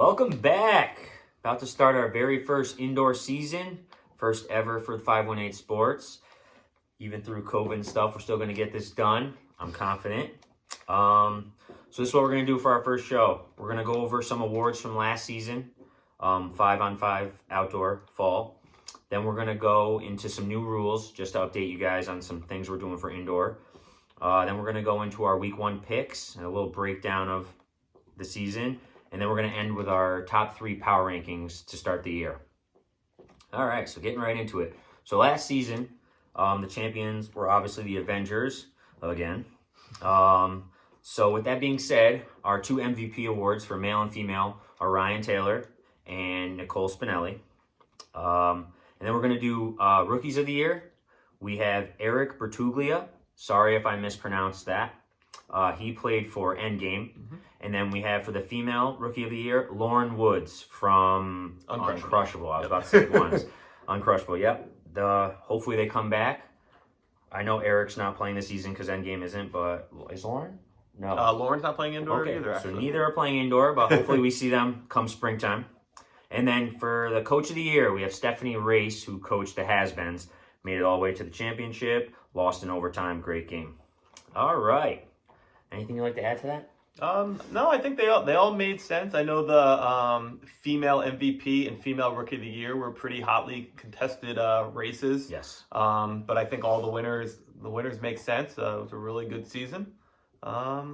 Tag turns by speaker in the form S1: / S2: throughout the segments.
S1: Welcome back. About to start our very first indoor season, first ever for 518 Sports. Even through COVID and stuff, we're still going to get this done. I'm confident. So this is what we're going to do for our first show. We're going to go over some awards from last season, 5-on-5 outdoor fall. Then we're going to go into some new rules, just to update you guys on some things we're doing for indoor. Then we're going to go into our week 1 picks and a little breakdown of the season. And then we're going to end with our top 3 power rankings to start the year. All right, so getting right into it. So last season, the champions were obviously the Avengers again. So with that being said, our 2 MVP awards for male and female are Ryan Taylor and Nicole Spinelli. And then we're going to do Rookies of the Year. We have Eric Bertuglia. Sorry if I mispronounced that. He played for Endgame. Mm-hmm. And then we have for the female Rookie of the Year, Lauren Woods from Uncrushable. I was about to say once. Uncrushable, yep. Hopefully they come back. I know Eric's not playing this season because Endgame isn't, but is Lauren? No.
S2: Lauren's not playing indoor either, actually.
S1: So neither are playing indoor, but hopefully we see them come springtime. And then for the Coach of the Year, we have Stephanie Race, who coached the Has-Beens, made it all the way to the championship, lost in overtime, great game. All right. Anything you'd like to add to that?
S2: No, I think they all made sense. I know the female MVP and female Rookie of the Year were pretty hotly contested races.
S1: Yes.
S2: But I think all the winners make sense. It was a really good season. I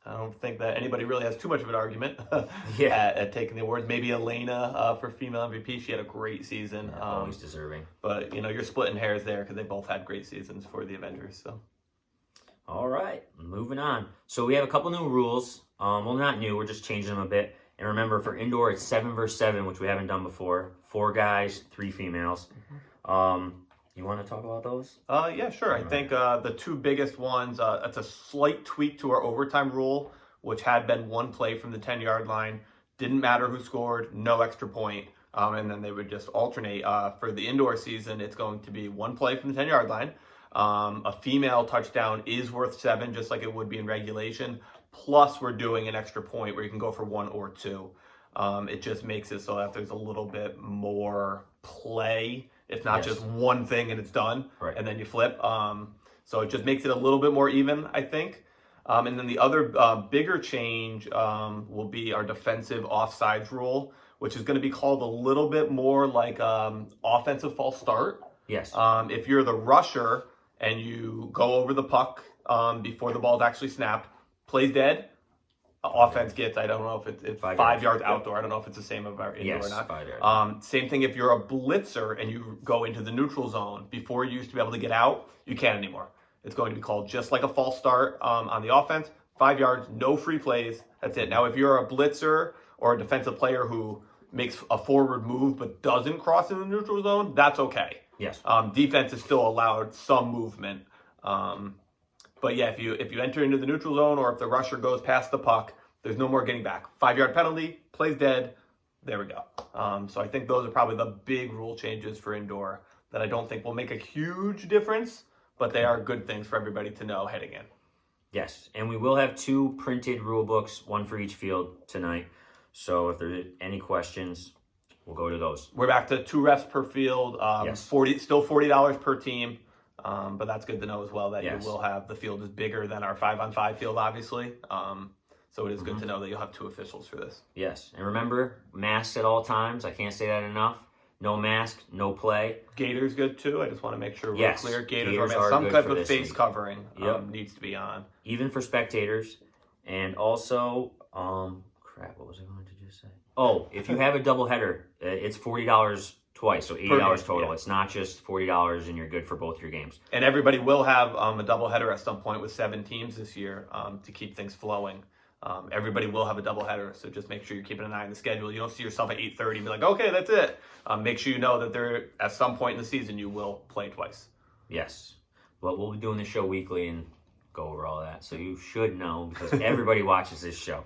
S2: don't think that anybody really has too much of an argument at taking the awards. Maybe Elena for female MVP. She had a great season.
S1: Yeah, always deserving.
S2: But, you're splitting hairs there because they both had great seasons for the Avengers. So.
S1: All right, moving on. So we have a couple new rules. Well, not new. We're just changing them a bit. And remember, for indoor, it's 7 versus 7, which we haven't done before. 4 guys, 3 females. You want to talk about those?
S2: Yeah, sure. I think the 2 biggest ones, it's a slight tweak to our overtime rule, which had been 1 play from the 10-yard line. Didn't matter who scored, no extra point. And then they would just alternate. For the indoor season, it's going to be 1 play from the 10-yard line. A female touchdown is worth 7, just like it would be in regulation. Plus, we're doing an extra point where you can go for 1 or 2. It just makes it so that there's a little bit more play. It's not just one thing and it's done, and then you flip. So it just makes it a little bit more even, I think. And then the other bigger change will be our defensive offsides rule, which is going to be called a little bit more like offensive false start.
S1: Yes.
S2: If you're the rusher and you go over the puck before the ball's actually snapped, plays dead, offense gets, I don't know if it's 5 yards outdoor. I don't know if it's the same of our indoor or not.
S1: 5 yards.
S2: Same thing if you're a blitzer and you go into the neutral zone. Before you used to be able to get out, you can't anymore. It's going to be called just like a false start on the offense. 5 yards, no free plays. That's it. Now, if you're a blitzer or a defensive player who makes a forward move but doesn't cross in the neutral zone, that's okay.
S1: Yes.
S2: Defense is still allowed some movement. But yeah, if you enter into the neutral zone or if the rusher goes past the puck, there's no more getting back. 5-yard penalty, plays dead. There we go. So I think those are probably the big rule changes for indoor that I don't think will make a huge difference, but they are good things for everybody to know heading in.
S1: Yes, and we will have 2 printed rule books, 1 for each field tonight. So if there's any questions, we'll go to those.
S2: We're back to 2 refs per field. Still $40 per team. But that's good to know as well that you will have, the field is bigger than our 5-on-5 field, obviously. So it is good to know that you'll have 2 officials for this.
S1: Yes, and remember, masks at all times. I can't say that enough. No mask, no play.
S2: Gator's good too. I just want to make sure we're clear. Gators are some
S1: type
S2: of face covering needs to be on.
S1: Even for spectators. And also, crap, what was I going to just say? Oh, if you have a doubleheader, it's $40 twice, so $80 total. Yeah. It's not just $40 and you're good for both your games.
S2: And everybody will have a doubleheader at some point with 7 teams this year to keep things flowing. Everybody will have a doubleheader, so just make sure you're keeping an eye on the schedule. You don't see yourself at 8:30 and be like, okay, that's it. Make sure you know that there, at some point in the season, you will play twice.
S1: Yes. Well, we'll be doing the show weekly and go over all that, so you should know because everybody watches this show.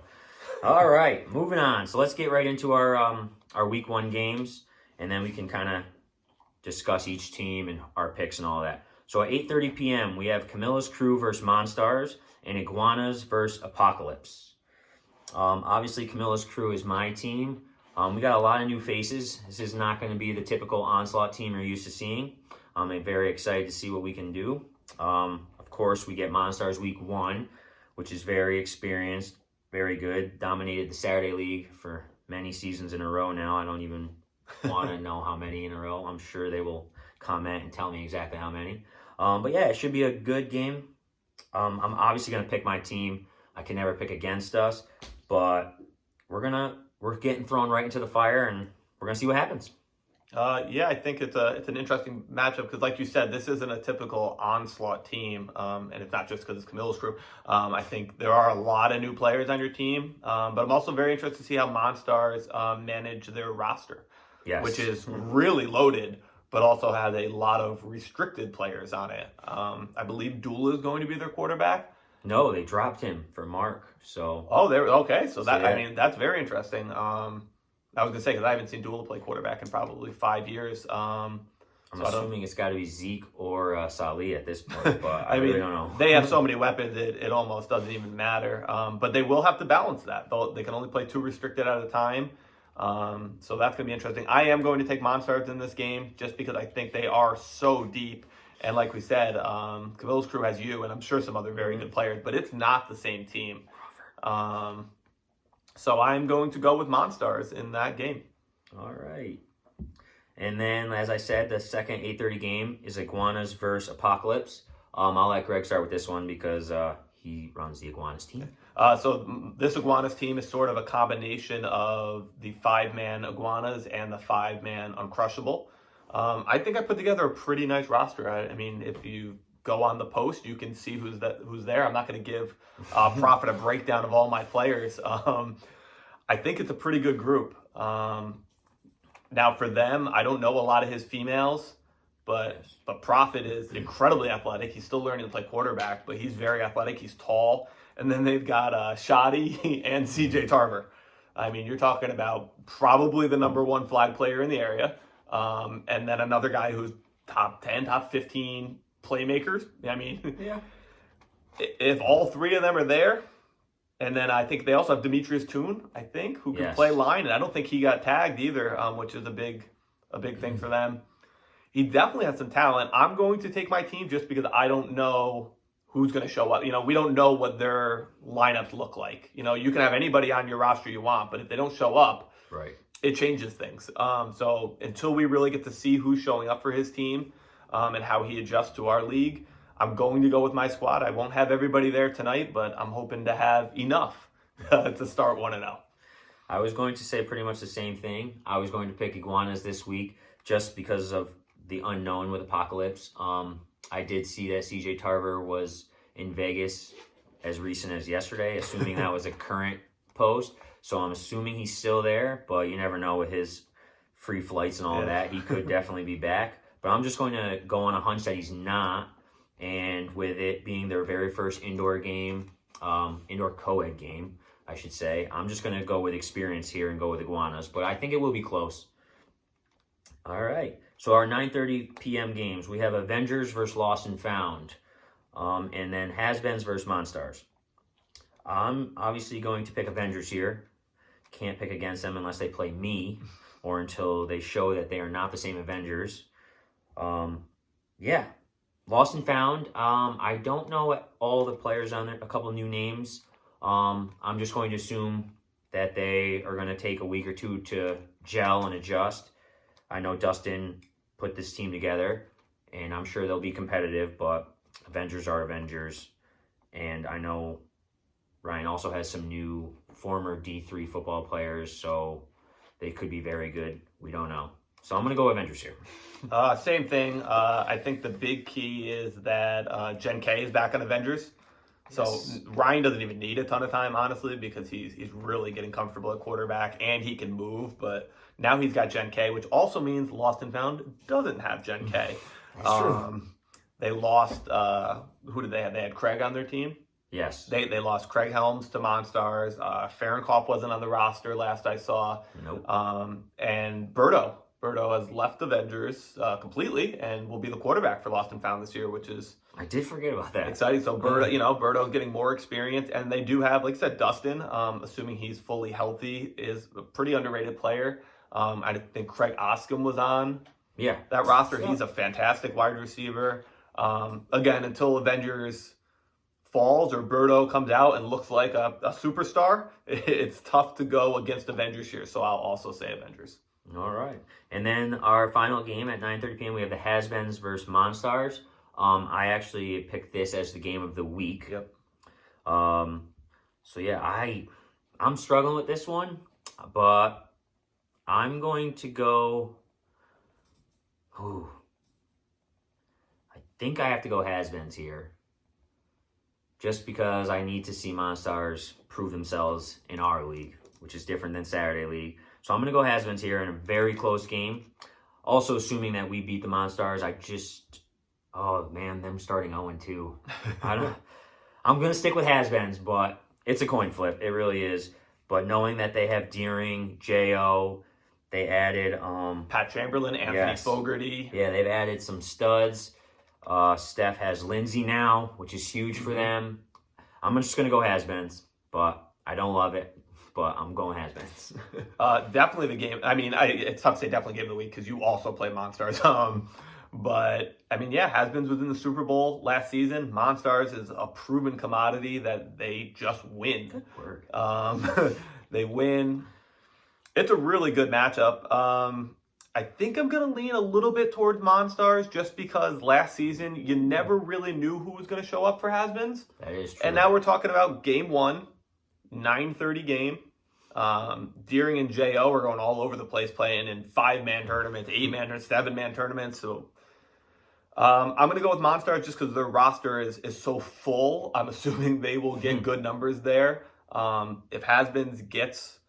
S1: All right, moving on. So let's get right into our week 1 games, and then we can kind of discuss each team and our picks and all that. So at 8:30 p.m., we have Camilla's Crew versus Monstars and Iguanas versus Apocalypse. Obviously, Camilla's crew is my team. We got a lot of new faces. This is not going to be the typical Onslaught team you're used to seeing. I'm very excited to see what we can do. Of course, we get Monstars Week 1, which is very experienced, very good. Dominated the Saturday League for many seasons in a row now. I don't even want to know how many in a row. I'm sure they will comment and tell me exactly how many. But yeah, it should be a good game. I'm obviously going to pick my team. I can never pick against us, but we're getting thrown right into the fire, and we're going to see what happens.
S2: Yeah, I think it's an interesting matchup because, like you said, this isn't a typical Onslaught team, and it's not just because it's Camilla's crew. I think there are a lot of new players on your team, but I'm also very interested to see how Monstars manage their roster,
S1: Yes.
S2: which is really loaded, but also has a lot of restricted players on it. I believe Dula is going to be their quarterback.
S1: No, they dropped him for Mark. So.
S2: Oh, they're okay. So that
S1: yeah.
S2: I mean, that's very interesting. I was gonna say because I haven't seen Dula play quarterback in probably 5 years.
S1: I'm assuming it's got to be Zeke or Salih at this point, but I really don't know.
S2: They have so many weapons, it almost doesn't even matter. But they will have to balance that. They can only play 2 restricted at a time. So that's going to be interesting. I am going to take Monstars in this game just because I think they are so deep. And like we said, Camilla's crew has you, and I'm sure some other very good players, but it's not the same team. So I'm going to go with Monstars in that game.
S1: All right. And then, as I said, the second 8:30 game is Iguanas versus Apocalypse. I'll let Greg start with this one because he runs the Iguanas team.
S2: So this Iguanas team is sort of a combination of the 5-man Iguanas and the 5-man Uncrushable. I think I put together a pretty nice roster. I mean, if you go on the post, you can see who's there. I'm not going to give Prophet a breakdown of all my players. I think it's a pretty good group. Now for them, I don't know a lot of his females, but Prophet is incredibly athletic. He's still learning to play quarterback, but he's very athletic. He's tall. And then they've got Shoddy and CJ Tarver. I mean, you're talking about probably the #1 flag player in the area. And then another guy who's top 10, top 15 playmakers. I mean,
S1: Yeah.
S2: If all 3 of them are there, and then I think they also have Demetrius Toon, I think, who can
S1: Yes.
S2: play line, and I don't think he got tagged either, which is a big thing for them. He definitely has some talent. I'm going to take my team just because I don't know who's going to show up. You know, we don't know what their lineups look like. You know, you can have anybody on your roster you want, but if they don't show up,
S1: Right.
S2: it changes things. So until we really get to see who's showing up for his team and how he adjusts to our league, I'm going to go with my squad. I won't have everybody there tonight, but I'm hoping to have enough to start 1-0.
S1: I was going to say pretty much the same thing. I was going to pick Iguanas this week just because of the unknown with Apocalypse. I did see that CJ Tarver was in Vegas as recent as yesterday, assuming that was a current post. So I'm assuming he's still there, but you never know with his free flights and all that. He could definitely be back. But I'm just going to go on a hunch that he's not. And with it being their very first indoor game, indoor co-ed game, I should say, I'm just going to go with experience here and go with Iguanas. But I think it will be close. All right. So our 9:30 p.m. games, we have Avengers versus Lost and Found. And then Has-Beens versus Monstars. I'm obviously going to pick Avengers here. Can't pick against them unless they play me or until they show that they are not the same Avengers. Yeah. Lost and Found. I don't know all the players on there. A couple new names. I'm just going to assume that they are going to take a week or two to gel and adjust. I know Dustin put this team together, and I'm sure they'll be competitive, but Avengers are Avengers. And I know Ryan also has some new former D3 football players, so they could be very good. We don't know. So I'm going to go Avengers here.
S2: Same thing. I think the big key is that Jen K is back on Avengers. So
S1: Yes.
S2: Ryan doesn't even need a ton of time, honestly, because he's really getting comfortable at quarterback and he can move. But now he's got Jen K, which also means Lost and Found doesn't have Jen K.
S1: That's true.
S2: They lost, who did they have? They had Craig on their team.
S1: Yes.
S2: They lost Craig Helms to Monstars. Fahrenkopf wasn't on the roster last I saw.
S1: Nope.
S2: And Berto Berto has left Avengers completely and will be the quarterback for Lost and Found this year, which is
S1: I did forget about that.
S2: exciting. So Berto's getting more experience, and they do have, like I said, Dustin, assuming he's fully healthy, is a pretty underrated player. I think Craig Oscom was on that roster. He's a fantastic wide receiver. Again, until Avengers falls or Berto comes out and looks like a superstar, it's tough to go against Avengers here. So I'll also say Avengers.
S1: All right. And then our final game at 9:30 p.m., we have the Has-Beens versus Monstars. I actually picked this as the game of the week.
S2: Yep.
S1: So yeah, I'm struggling with this one, but I'm going to go. I think I have to go Has-Beens here, just because I need to see Monstars prove themselves in our league, which is different than Saturday League. So I'm going to go Has-Beens here in a very close game. Also, assuming that we beat the Monstars, oh man, them starting 0-2. I'm going to stick with Has-Beens, but it's a coin flip. It really is. But knowing that they have Deering, J.O., they added
S2: Pat Chamberlain, Anthony Fogarty.
S1: Yeah, they've added some studs. Steph has Lindsay now, which is huge for them. I'm just going to go Has-Beens, but I don't love it. But I'm going Has-Beens.
S2: Definitely the game. I mean, it's tough to say definitely game of the week because you also play Monstars. But, I mean, yeah, Has-Beens was in the Super Bowl last season. Monstars is a proven commodity that they just win.
S1: Good word.
S2: They win. It's a really good matchup. I think I'm going to lean a little bit towards Monstars just because last season you never really knew who was going to show up for Has-Beens.
S1: That is true.
S2: And now we're talking about game 1, 9:30 game. Deering and J.O. are going all over the place playing in 5-man tournaments, 8-man tournaments, 7-man tournaments. So I'm going to go with Monstars just because their roster is so full. I'm assuming they will get good numbers there. If Has-Beens gets,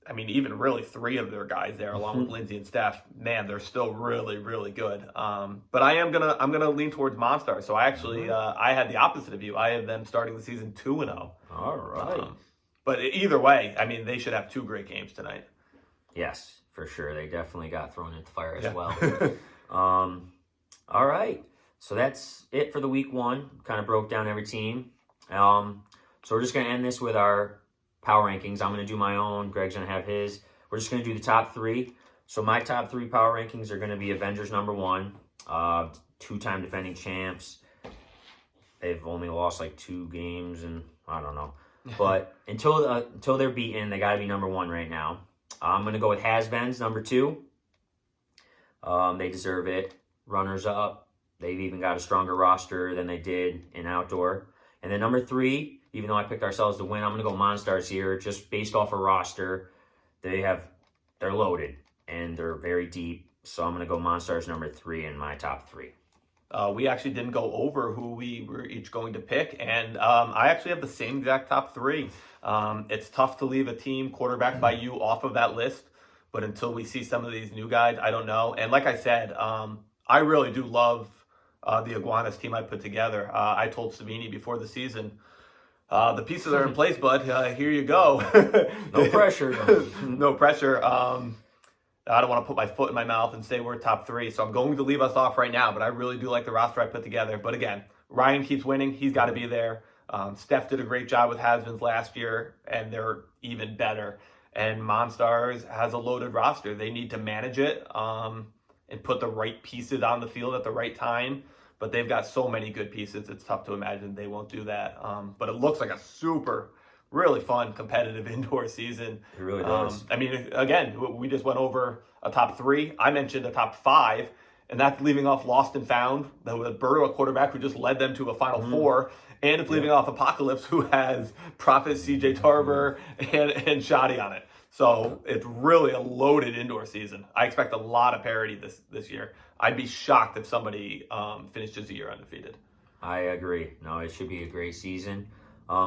S2: I mean, even really 3 of their guys there, along with Lindsay and Steph, man, they're still really, really good. But I'm gonna lean towards Monstars. So I actually I had the opposite of you. I have them starting the season 2-0.
S1: All right.
S2: But either way, I mean, they should have 2 great games tonight.
S1: Yes, for sure. They definitely got thrown into the fire as well. All right. So that's it for the week 1. Kind of broke down every team. So we're just going to end this with our power rankings. I'm going to do my own. Greg's going to have his. We're just going to do the top 3. So my top 3 power rankings are going to be Avengers number 1, 2-time defending champs. They've only lost like 2 games, and I don't know. But until they're beaten, they got to be number 1 right now. I'm going to go with Has-Beens number 2. They deserve it. Runners up. They've even got a stronger roster than they did in outdoor. And then number 3, even though I picked ourselves to win, I'm going to go Monstars here, just based off a roster. They're loaded and they're very deep. So I'm going to go Monstars number 3 in my top 3.
S2: We actually didn't go over who we were each going to pick, and I actually have the same exact top 3. It's tough to leave a team quarterbacked by you off of that list, but until we see some of these new guys, I don't know. And like I said, I really do love the Iguanas team I put together. I told Savini before the season, the pieces are in place, bud. Here you go.
S1: No pressure.
S2: No pressure. I don't want to put my foot in my mouth and say we're top 3, so I'm going to leave us off right now, but I really do like the roster I put together. But again, Ryan keeps winning. He's got to be there. Steph did a great job with Has-Beens last year, and they're even better. And Monstars has a loaded roster. They need to manage it and put the right pieces on the field at the right time. But they've got so many good pieces, it's tough to imagine they won't do that. But it looks like a really fun, competitive indoor season.
S1: It really does.
S2: I mean, again, we just went over a top 3. I mentioned a top 5, and that's leaving off Lost and Found, the Berto quarterback who just led them to a Final 4, and it's leaving off Apocalypse, who has Prophet, CJ Tarver, and Shoddy on it. So it's really a loaded indoor season. I expect a lot of parity this year. I'd be shocked if somebody finishes the year undefeated.
S1: I agree. No, it should be a great season.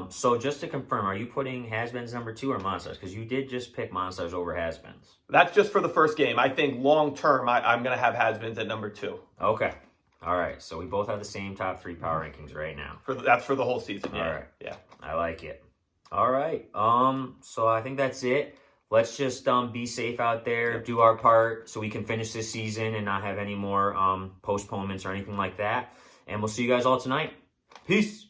S1: So just to confirm, are you putting Has-Beens number 2 or Monstars? Because you did just pick Monstars over Has-Beens.
S2: That's just for the first game. I think long term, I'm going to have Has-Beens at number 2.
S1: Okay. All right. So we both have the same top 3 power rankings right now.
S2: That's for the whole season. Yeah.
S1: All right.
S2: Yeah.
S1: I like it. All right. So I think that's it. let's just be safe out there, do our part so we can finish this season and not have any more postponements or anything like that. And we'll see you guys all tonight. Peace.